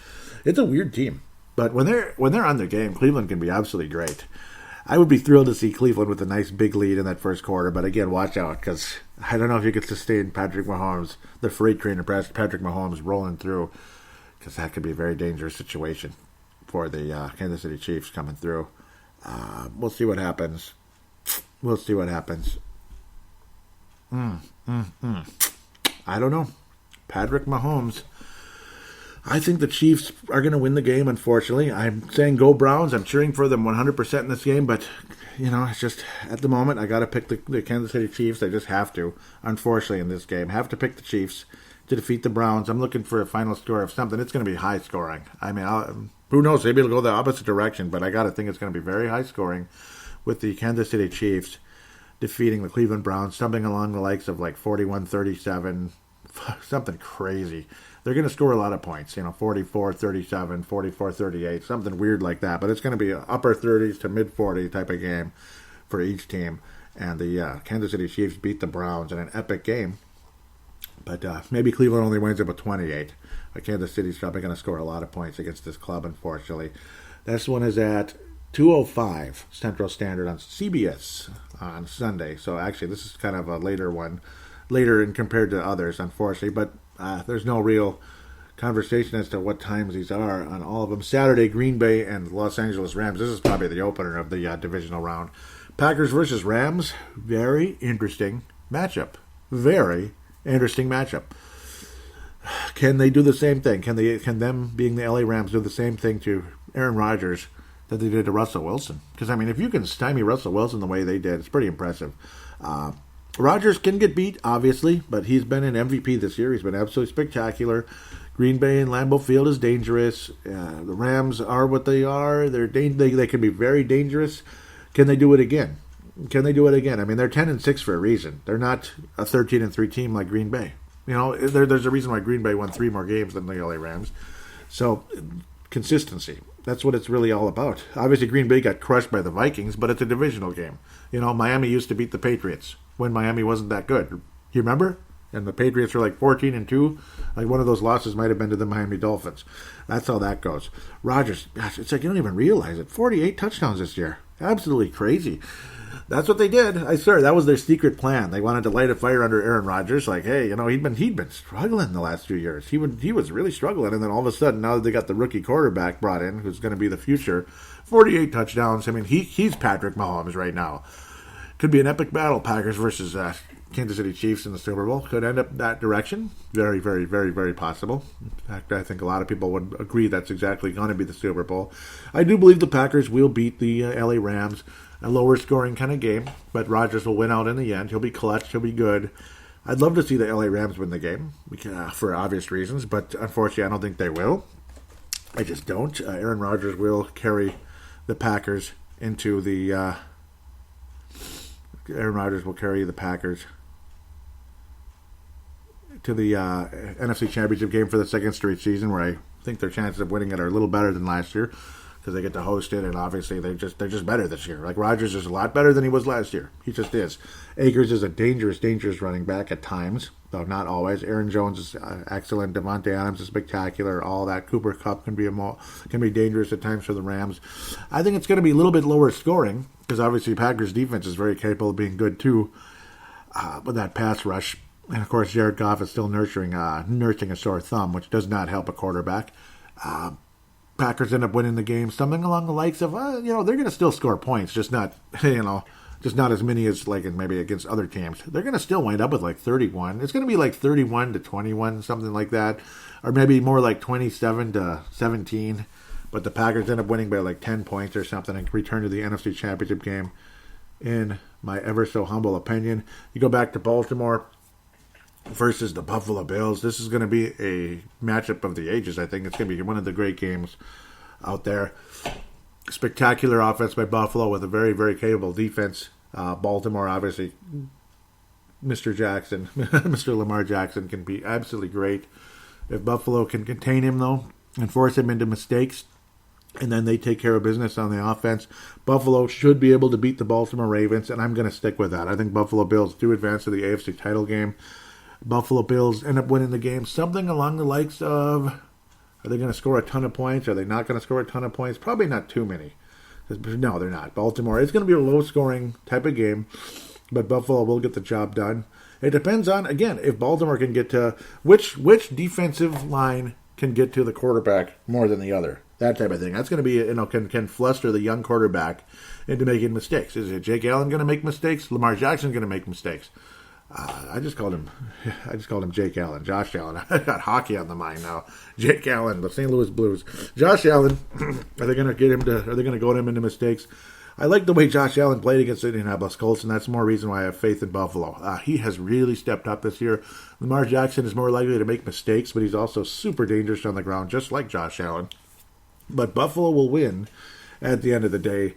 It's a weird team, but when they're on their game, Cleveland can be absolutely great. I would be thrilled to see Cleveland with a nice big lead in that first quarter, but again, watch out, because I don't know if you could sustain Patrick Mahomes, the freight train of Patrick Mahomes rolling through, because that could be a very dangerous situation for the Kansas City Chiefs coming through. We'll see what happens. We'll see what happens. I don't know. Patrick Mahomes. I think the Chiefs are going to win the game, unfortunately. I'm saying go Browns. I'm cheering for them 100% in this game, but, it's just, at the moment, I got to pick the Kansas City Chiefs. I just have to, unfortunately, in this game. Have to pick the Chiefs to defeat the Browns. I'm looking for a final score of something. It's going to be high scoring. I mean, who knows? Maybe it'll go the opposite direction, but I got to think it's going to be very high scoring with the Kansas City Chiefs defeating the Cleveland Browns, something along the likes of like 41-37, something crazy. They're going to score a lot of points, 44-37, 44-38, something weird like that. But it's going to be an upper 30s to mid 40 type of game for each team. And the Kansas City Chiefs beat the Browns in an epic game. But maybe Cleveland only wins it by 28. But Kansas City's probably going to score a lot of points against this club, unfortunately. This one is at 2:05 Central Standard on CBS on Sunday. So actually, this is kind of a later one, later in compared to others, unfortunately. But there's no real conversation as to what times these are on all of them. Saturday, Green Bay and Los Angeles Rams. This is probably the opener of the divisional round. Packers versus Rams. Very interesting matchup. Very interesting matchup. Can they do the same thing? Can them being the LA Rams do the same thing to Aaron Rodgers that they did to Russell Wilson? Because, I mean, if you can stymie Russell Wilson the way they did, it's pretty impressive. Rodgers can get beat, obviously, but he's been an MVP this year. He's been absolutely spectacular. Green Bay and Lambeau Field is dangerous. The Rams are what they are. They can be very dangerous. Can they do it again? I mean, they're 10-6 for a reason. They're not a 13-3 team like Green Bay. There's a reason why Green Bay won 3 more games than the LA Rams. So, consistency. That's what it's really all about. Obviously, Green Bay got crushed by the Vikings, but it's a divisional game. Miami used to beat the Patriots when Miami wasn't that good. You remember? And the Patriots were like 14-2. Like one of those losses might have been to the Miami Dolphins. That's how that goes. Rodgers, gosh, it's like you don't even realize it. 48 touchdowns this year. Absolutely crazy. That's what they did. I swear, that was their secret plan. They wanted to light a fire under Aaron Rodgers. Like, hey, he'd been struggling the last few years. He was really struggling, and then all of a sudden, now that they got the rookie quarterback brought in, who's going to be the future, 48 touchdowns. I mean, he's Patrick Mahomes right now. Could be an epic battle, Packers versus Kansas City Chiefs in the Super Bowl. Could end up that direction. Very, very, very, very possible. In fact, I think a lot of people would agree that's exactly going to be the Super Bowl. I do believe the Packers will beat the LA Rams. A lower scoring kind of game, but Rodgers will win out in the end. He'll be clutch. He'll be good. I'd love to see the LA Rams win the game for obvious reasons, but unfortunately I don't think they will. I just don't. Aaron Rodgers will carry the Packers into the... Aaron Rodgers will carry the Packers to the NFC Championship game for the second straight season, where I think their chances of winning it are a little better than last year, because they get to host it, and obviously they're just better this year. Like, Rodgers is a lot better than he was last year. He just is. Akers is a dangerous running back at times, though not always. Aaron Jones is excellent. Devontae Adams is spectacular. All that. Cooper Kupp can be dangerous at times for the Rams. I think it's going to be a little bit lower scoring, because obviously Packers' defense is very capable of being good too, with that pass rush. And of course, Jared Goff is still nursing a sore thumb, which does not help a quarterback. Packers end up winning the game, something along the likes of, they're going to still score points, just not as many as like maybe against other teams. They're going to still wind up with like 31. It's going to be like 31-21, something like that, or maybe more like 27-17. But the Packers end up winning by like 10 points or something and return to the NFC Championship game. In my ever so humble opinion, you go back to Baltimore versus the Buffalo Bills. This is going to be a matchup of the ages. I think it's going to be one of the great games out there. Spectacular offense by Buffalo with a very, very capable defense. Baltimore, obviously, Mr. Lamar Jackson can be absolutely great. If Buffalo can contain him, though, and force him into mistakes, and then they take care of business on the offense, Buffalo should be able to beat the Baltimore Ravens, and I'm going to stick with that. I think Buffalo Bills do advance to the AFC title game. Buffalo Bills end up winning the game. Something along the likes of, are they going to score a ton of points? Are they not going to score a ton of points? Probably not too many. No, they're not. Baltimore, it's going to be a low-scoring type of game, but Buffalo will get the job done. It depends on, again, if Baltimore can get to, which defensive line can get to the quarterback more than the other. That type of thing. That's going to be, can fluster the young quarterback into making mistakes. Is it Jake Allen going to make mistakes? Lamar Jackson going to make mistakes? I just called him Jake Allen. Josh Allen. I got hockey on the mind now. Jake Allen, the St. Louis Blues. Josh Allen. Are they going to goad him into mistakes? I like the way Josh Allen played against the Indianapolis Colts, and that's more reason why I have faith in Buffalo. He has really stepped up this year. Lamar Jackson is more likely to make mistakes, but he's also super dangerous on the ground, just like Josh Allen. But Buffalo will win at the end of the day.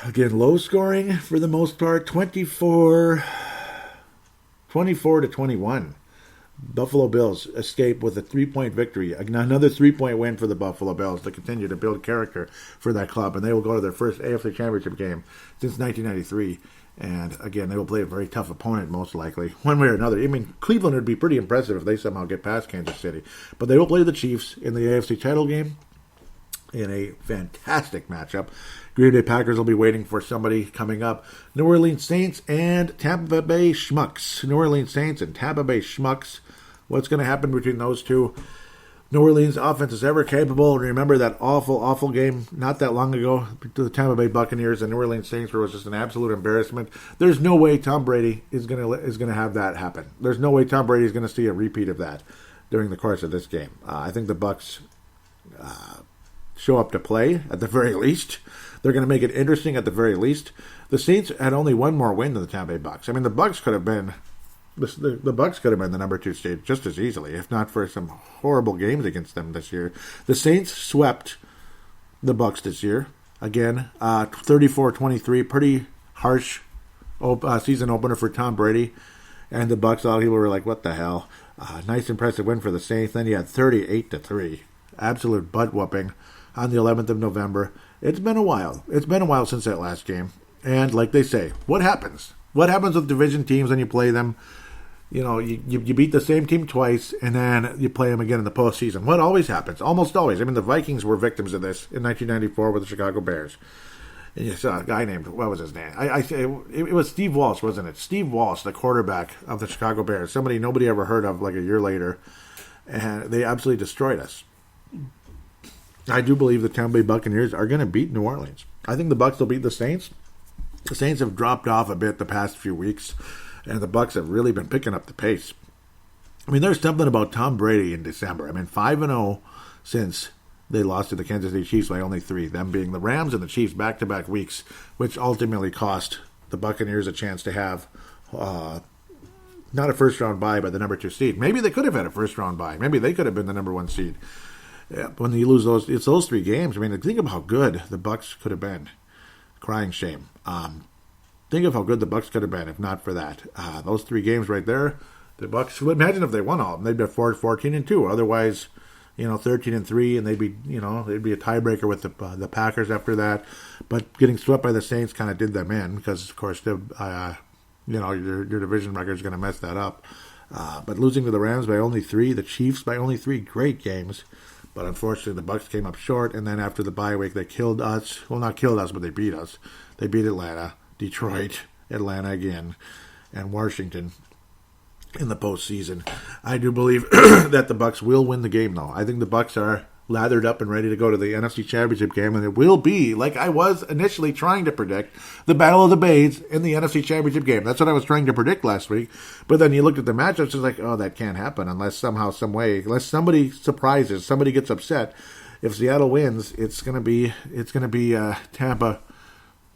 Again, low scoring for the most part, 24-21. Buffalo Bills escape with a 3-point victory. Another 3-point win for the Buffalo Bills to continue to build character for that club. And they will go to their first AFC Championship game since 1993. And again, they will play a very tough opponent, most likely, one way or another. I mean, Cleveland would be pretty impressive if they somehow get past Kansas City. But they will play the Chiefs in the AFC title game in a fantastic matchup. Green Bay Packers will be waiting for somebody coming up. New Orleans Saints and Tampa Bay Schmucks. New Orleans Saints and Tampa Bay Schmucks. What's going to happen between those two? New Orleans offense is ever capable. Remember that awful, awful game not that long ago to the Tampa Bay Buccaneers and New Orleans Saints, where it was just an absolute embarrassment. There's no way Tom Brady is going to have that happen. There's no way Tom Brady is going to see a repeat of that during the course of this game. I think the Bucs show up to play at the very least. They're going to make it interesting at the very least. The Saints had only one more win than the Tampa Bay Bucs. I mean, the Bucs could have been the Bucs could have been the number 2 seed just as easily, if not for some horrible games against them this year. The Saints swept the Bucs this year. Again, 34-23, pretty harsh season opener for Tom Brady. And the Bucs, all people were like, what the hell? Nice, impressive win for the Saints. Then you had 38-3. Absolute butt whooping on the 11th of November. It's been a while. It's been a while since that last game. And like they say, what happens? What happens with division teams when you play them? You know, you beat the same team twice, and then you play them again in the postseason. What always happens? Almost always. I mean, the Vikings were victims of this in 1994 with the Chicago Bears. And you saw a guy named, what was his name? It was Steve Walsh, wasn't it? Steve Walsh, the quarterback of the Chicago Bears. Somebody nobody ever heard of like a year later. And they absolutely destroyed us. I do believe the Tampa Bay Buccaneers are going to beat New Orleans. I think the Bucs will beat the Saints. The Saints have dropped off a bit the past few weeks, and the Bucs have really been picking up the pace. I mean, there's something about Tom Brady in December. I mean, 5-0 since they lost to the Kansas City Chiefs by only 3, them being the Rams and the Chiefs back-to-back weeks, which ultimately cost the Buccaneers a chance to have not a first-round bye, but the number 2 seed. Maybe they could have had a first-round bye. Maybe they could have been the number 1 seed. Yeah, when you lose those, it's those 3 games. I mean, think of how good the Bucs could have been. Crying shame. Think of how good the Bucs could have been if not for that. Those 3 games right there, the Bucs. Imagine if they won all of them. They'd be 14-2. Otherwise, 13-3, and they'd be a tiebreaker with the Packers after that. But getting swept by the Saints kind of did them in because, of course, your division record is going to mess that up. But losing to the Rams by only 3, the Chiefs by only 3, great games. But unfortunately, the Bucs came up short, and then after the bye week, they killed us. Well, not killed us, but they beat us. They beat Atlanta, Detroit, Atlanta again, and Washington in the postseason. I do believe that the Bucs will win the game, though. I think the Bucs are lathered up and ready to go to the NFC Championship game, and it will be, like I was initially trying to predict, the Battle of the Bays in the NFC Championship game. That's what I was trying to predict last week. But then you looked at the matchups, it's like, oh, that can't happen unless somehow, some way, unless somebody surprises, somebody gets upset. If Seattle wins, it's gonna be Tampa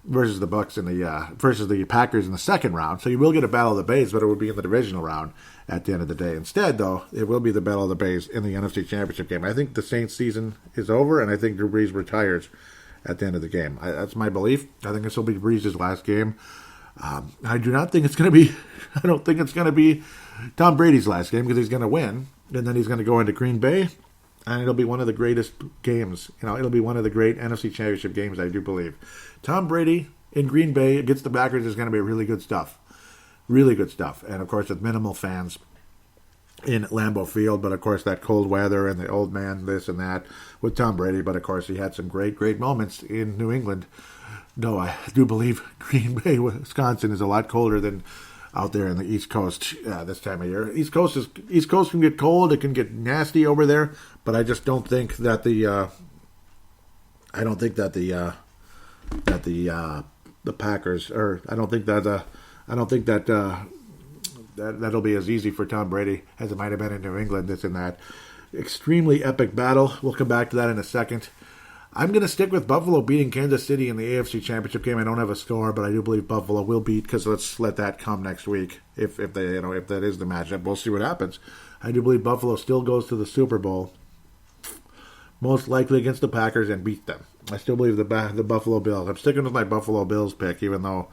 versus the Bucs in versus the Packers in the second round. So you will get a Battle of the Bays, but it will be in the divisional round at the end of the day. Instead, though, it will be the Battle of the Bays in the NFC Championship game. I think the Saints season is over, and I think Drew Brees retires at the end of the game. That's my belief. I think this will be Brees' last game. I do not think it's going to be. I don't think it's going to be Tom Brady's last game because he's going to win, and then he's going to go into Green Bay, and it'll be one of the greatest games. It'll be one of the great NFC Championship games. I do believe. Tom Brady in Green Bay against the Packers is going to be really good stuff. Really good stuff. And, of course, with minimal fans in Lambeau Field. But, of course, that cold weather and the old man, this and that with Tom Brady. But, of course, he had some great, great moments in New England. No, I do believe Green Bay, Wisconsin is a lot colder than out there in the East Coast this time of year. East Coast can get cold. It can get nasty over there. But I just don't think that the Packers, or I don't think that that'll be as easy for Tom Brady as it might have been in New England, this and that. Extremely epic battle. We'll come back to that in a second. I'm going to stick with Buffalo beating Kansas City in the AFC Championship game. I don't have a score, but I do believe Buffalo will beat, because let's let that come next week. If that is the matchup, we'll see what happens. I do believe Buffalo still goes to the Super Bowl, most likely against the Packers, and beat them. I still believe the Buffalo Bills. I'm sticking with my Buffalo Bills pick, even though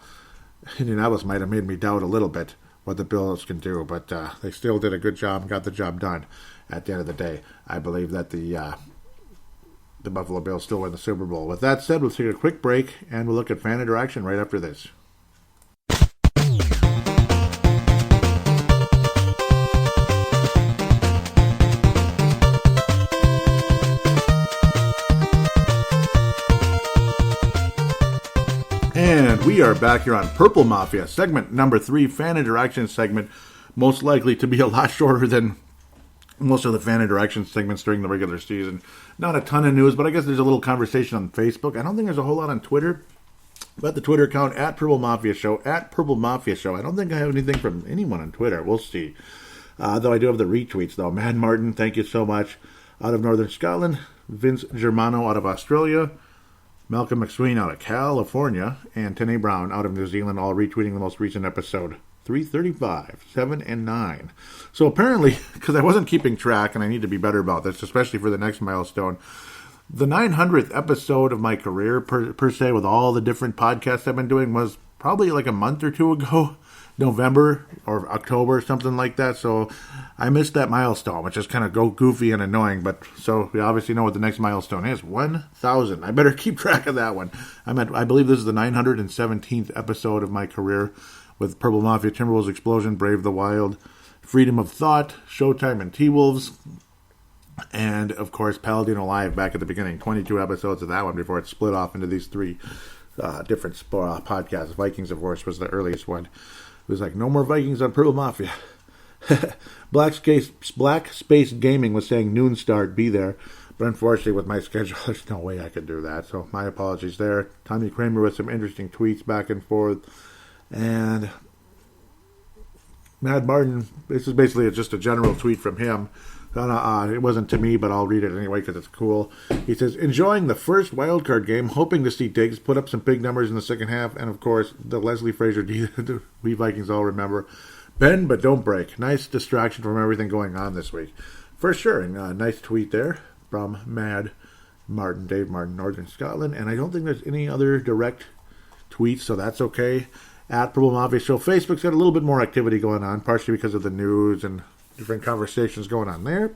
Indianapolis might have made me doubt a little bit what the Bills can do, but they still did a good job and got the job done at the end of the day. I believe that the Buffalo Bills still win the Super Bowl. With that said, we'll take a quick break, and we'll look at fan interaction right after this. And we are back here on Purple Mafia, segment number 3, fan interaction segment, most likely to be a lot shorter than most of the fan interaction segments during the regular season. Not a ton of news, but I guess there's a little conversation on Facebook. I don't think there's a whole lot on Twitter, but the Twitter account, at Purple Mafia Show, at Purple Mafia Show. I don't think I have anything from anyone on Twitter. We'll see. Though I do have the retweets, though. Mad Martin, thank you so much. Out of Northern Scotland. Vince Germano out of Australia. Malcolm McSween out of California. And Tene Brown out of New Zealand, all retweeting the most recent episode. 335, 7, and 9. So apparently, because I wasn't keeping track, and I need to be better about this, especially for the next milestone, the 900th episode of my career, per se, with all the different podcasts I've been doing, was probably like a month or two ago, November or October, something like that. So I missed that milestone, which is kind of goofy and annoying. But so we obviously know what the next milestone is, 1,000. I better keep track of that one. I believe this is the 917th episode of my career, with Purple Mafia, Timberwolves Explosion, Brave the Wild, Freedom of Thought, Showtime and T-Wolves, and, of course, paladinolive back at the beginning. 22 episodes of that one before it split off into these 3 different podcasts. Vikings, of course, was the earliest one. It was like, no more Vikings on Purple Mafia. Black Space Gaming was saying noon start, be there. But unfortunately, with my schedule, there's no way I could do that. So my apologies there. Tommy Kramer with some interesting tweets back and forth. And Mad Martin, this is basically just a general tweet from him. It wasn't to me, but I'll read it anyway because it's cool. He says, enjoying the first wildcard game, hoping to see Diggs put up some big numbers in the second half, and of course, the Leslie Frazier D we Vikings all remember. Bend, but don't break. Nice distraction from everything going on this week. For sure, and nice tweet there from Mad Martin, Dave Martin, Northern Scotland, and I don't think there's any other direct tweets, so that's okay. At Purple Mafia Show. Facebook's got a little bit more activity going on, partially because of the news and different conversations going on there.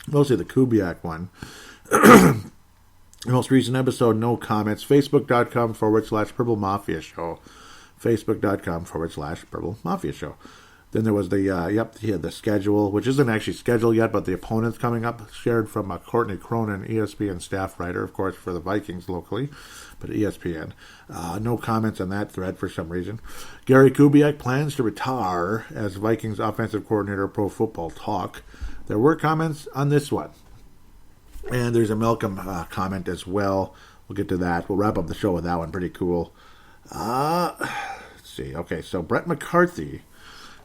Mostly the Kubiak one. The most recent episode, no comments. Facebook.com/Purple Mafia Show. Facebook.com/Purple Mafia Show. Then there was the schedule, which isn't actually scheduled yet, but the opponents coming up, shared from Courtney Cronin, ESPN staff writer, of course, for the Vikings locally, but ESPN. No comments on that thread for some reason. Gary Kubiak plans to retire as Vikings offensive coordinator, Pro Football Talk. There were comments on this one. And there's a Malcolm comment as well. We'll get to that. We'll wrap up the show with that one. Pretty cool. Let's see. Okay, so Brett McCarthy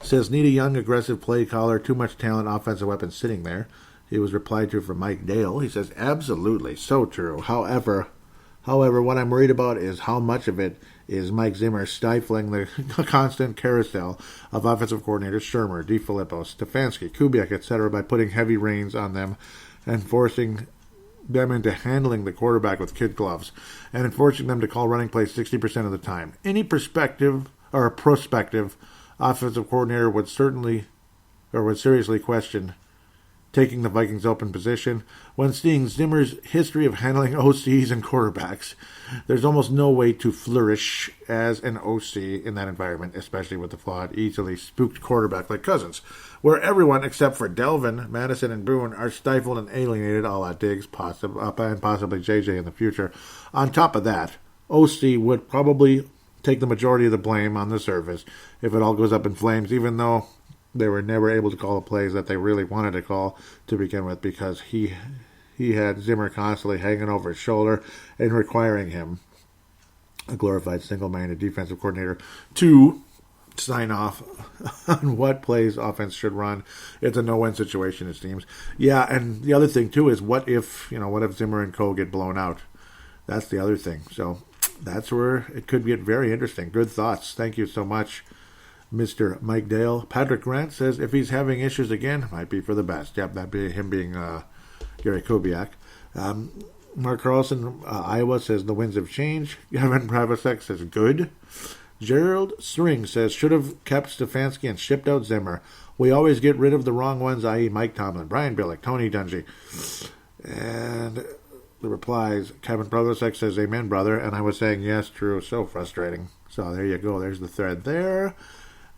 says, need a young, aggressive play caller, too much talent, offensive weapons sitting there. He was replied to from Mike Dale. He says, absolutely, so true. However, what I'm worried about is how much of it is Mike Zimmer stifling the constant carousel of offensive coordinators Shermer, DeFilippo, Stefanski, Kubiak, etc. by putting heavy reins on them and forcing them into handling the quarterback with kid gloves and enforcing them to call running plays 60% of the time. Any prospective offensive coordinator would seriously question taking the Vikings' open position. When seeing Zimmer's history of handling OCs and quarterbacks, there's almost no way to flourish as an OC in that environment, especially with the flawed, easily spooked quarterback like Cousins, where everyone except for Delvin, Madison, and Boone are stifled and alienated, a la Diggs, and possibly JJ in the future. On top of that, OC would probably take the majority of the blame on the surface if it all goes up in flames, even though they were never able to call the plays that they really wanted to call to begin with, because he had Zimmer constantly hanging over his shoulder and requiring him, a glorified single-minded defensive coordinator, to sign off on what plays offense should run. It's a no-win situation, it seems. Yeah, and the other thing, too, is what if Zimmer and co get blown out? That's the other thing. So that's where it could get very interesting. Good thoughts. Thank you so much, Mr. Mike Dale. Patrick Grant says if he's having issues again, might be for the best. Yep, that'd be him being Gary Kubiak. Mark Carlson, Iowa, says the winds have changed. Gavin Pravasek says good. Gerald String says, should have kept Stefanski and shipped out Zimmer. We always get rid of the wrong ones, i.e. Mike Tomlin, Brian Billick, Tony Dungy. And the replies, Kevin Brotherseck says, amen, brother. And I was saying, yes, true. So frustrating. So there you go. There's the thread there.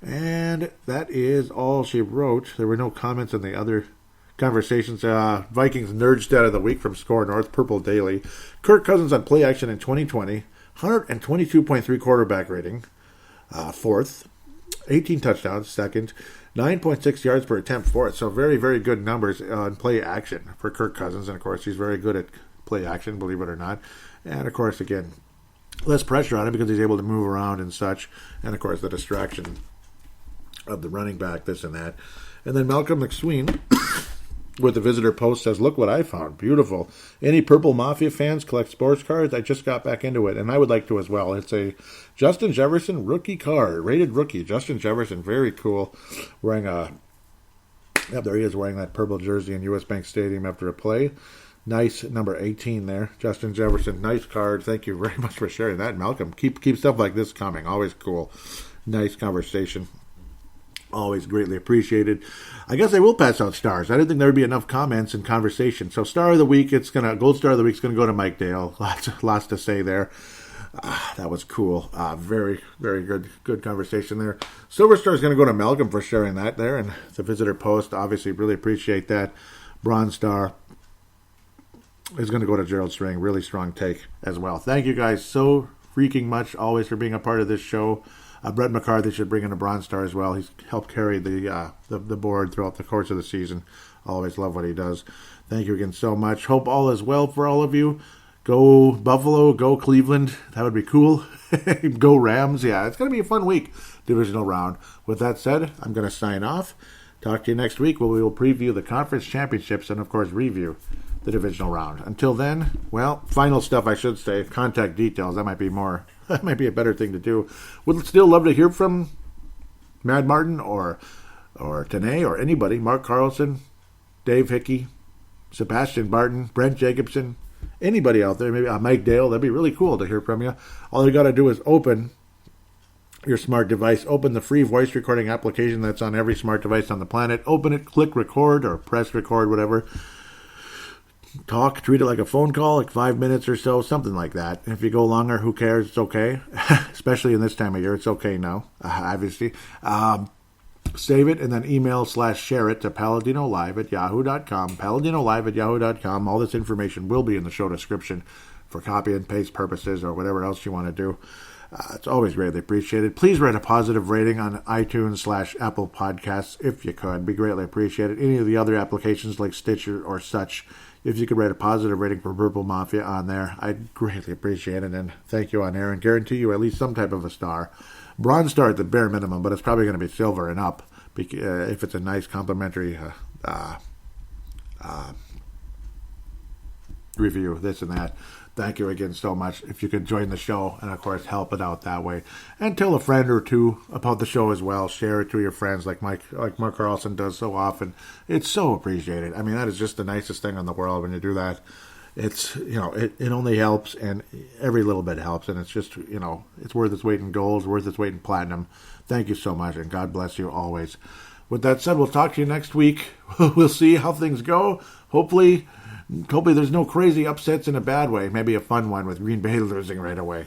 And that is all she wrote. There were no comments on the other conversations. Vikings Nerd Stat of the Week from Score North, Purple Daily. Kirk Cousins on play action in 2020. 122.3 quarterback rating. Fourth. 18 touchdowns, second. 9.6 yards per attempt, fourth. So very, very good numbers on play action for Kirk Cousins. And, of course, he's very good at play action, believe it or not. And, of course, again, less pressure on him because he's able to move around and such. And, of course, the distraction of the running back, this and that. And then Malcolm McSween with the Visitor Post says, look what I found. Beautiful. Any Purple Mafia fans collect sports cards? I just got back into it, and I would like to as well. It's a Justin Jefferson rookie card, rated rookie. Justin Jefferson, very cool. Wearing there he is, wearing that purple jersey in U.S. Bank Stadium after a play. Nice, number 18 there. Justin Jefferson, nice card. Thank you very much for sharing that, Malcolm. Keep stuff like this coming. Always cool. Nice conversation. Always greatly appreciated. I guess I will pass out stars. I didn't think there would be enough comments and conversation. So Star of the Week, Gold Star of the Week is gonna go to Mike Dale. Lots to say there. That was cool. Very, very good conversation there. Silver Star is gonna go to Malcolm for sharing that there, and the Visitor Post. Obviously, really appreciate that. Bronze Star is gonna go to Gerald String. Really strong take as well. Thank you guys so freaking much always for being a part of this show. Brett McCarthy should bring in a Bronze Star as well. He's helped carry the board throughout the course of the season. Always love what he does. Thank you again so much. Hope all is well for all of you. Go Buffalo, go Cleveland. That would be cool. Go Rams. Yeah, it's going to be a fun week. Divisional round. With that said, I'm going to sign off. Talk to you next week where we will preview the conference championships and, of course, review the divisional round. Until then, well, final stuff I should say, contact details. That might be a better thing to do. Would still love to hear from Mad Martin or Tanae or anybody. Mark Carlson, Dave Hickey, Sebastian Barton, Brent Jacobson, anybody out there. Maybe Mike Dale. That'd be really cool to hear from you. All you got to do is open your smart device. Open the free voice recording application that's on every smart device on the planet. Open it, click record or press record, whatever. Talk, treat it like a phone call, like 5 minutes or so, something like that. If you go longer, who cares? It's okay. Especially in this time of year, it's okay now, obviously. Save it and then email/share it to paladinolive@yahoo.com. Paladinolive@yahoo.com. All this information will be in the show description for copy and paste purposes or whatever else you want to do. It's always greatly appreciated. Please write a positive rating on iTunes/Apple Podcasts if you could. Be greatly appreciated. Any of the other applications like Stitcher or such, if you could write a positive rating for Purple Mafia on there, I'd greatly appreciate it. And thank you on air and guarantee you at least some type of a star. Bronze Star at the bare minimum, but it's probably going to be silver and up if it's a nice complimentary review, this and that. Thank you again so much. If you could join the show and, of course, help it out that way. And tell a friend or two about the show as well. Share it to your friends like Mark Carlson does so often. It's so appreciated. I mean, that is just the nicest thing in the world when you do that. It's, it only helps, and every little bit helps. And it's just, it's worth its weight in gold, worth its weight in platinum. Thank you so much, and God bless you always. With that said, we'll talk to you next week. We'll see how things go. Hopefully there's no crazy upsets in a bad way. Maybe a fun one with Green Bay losing right away.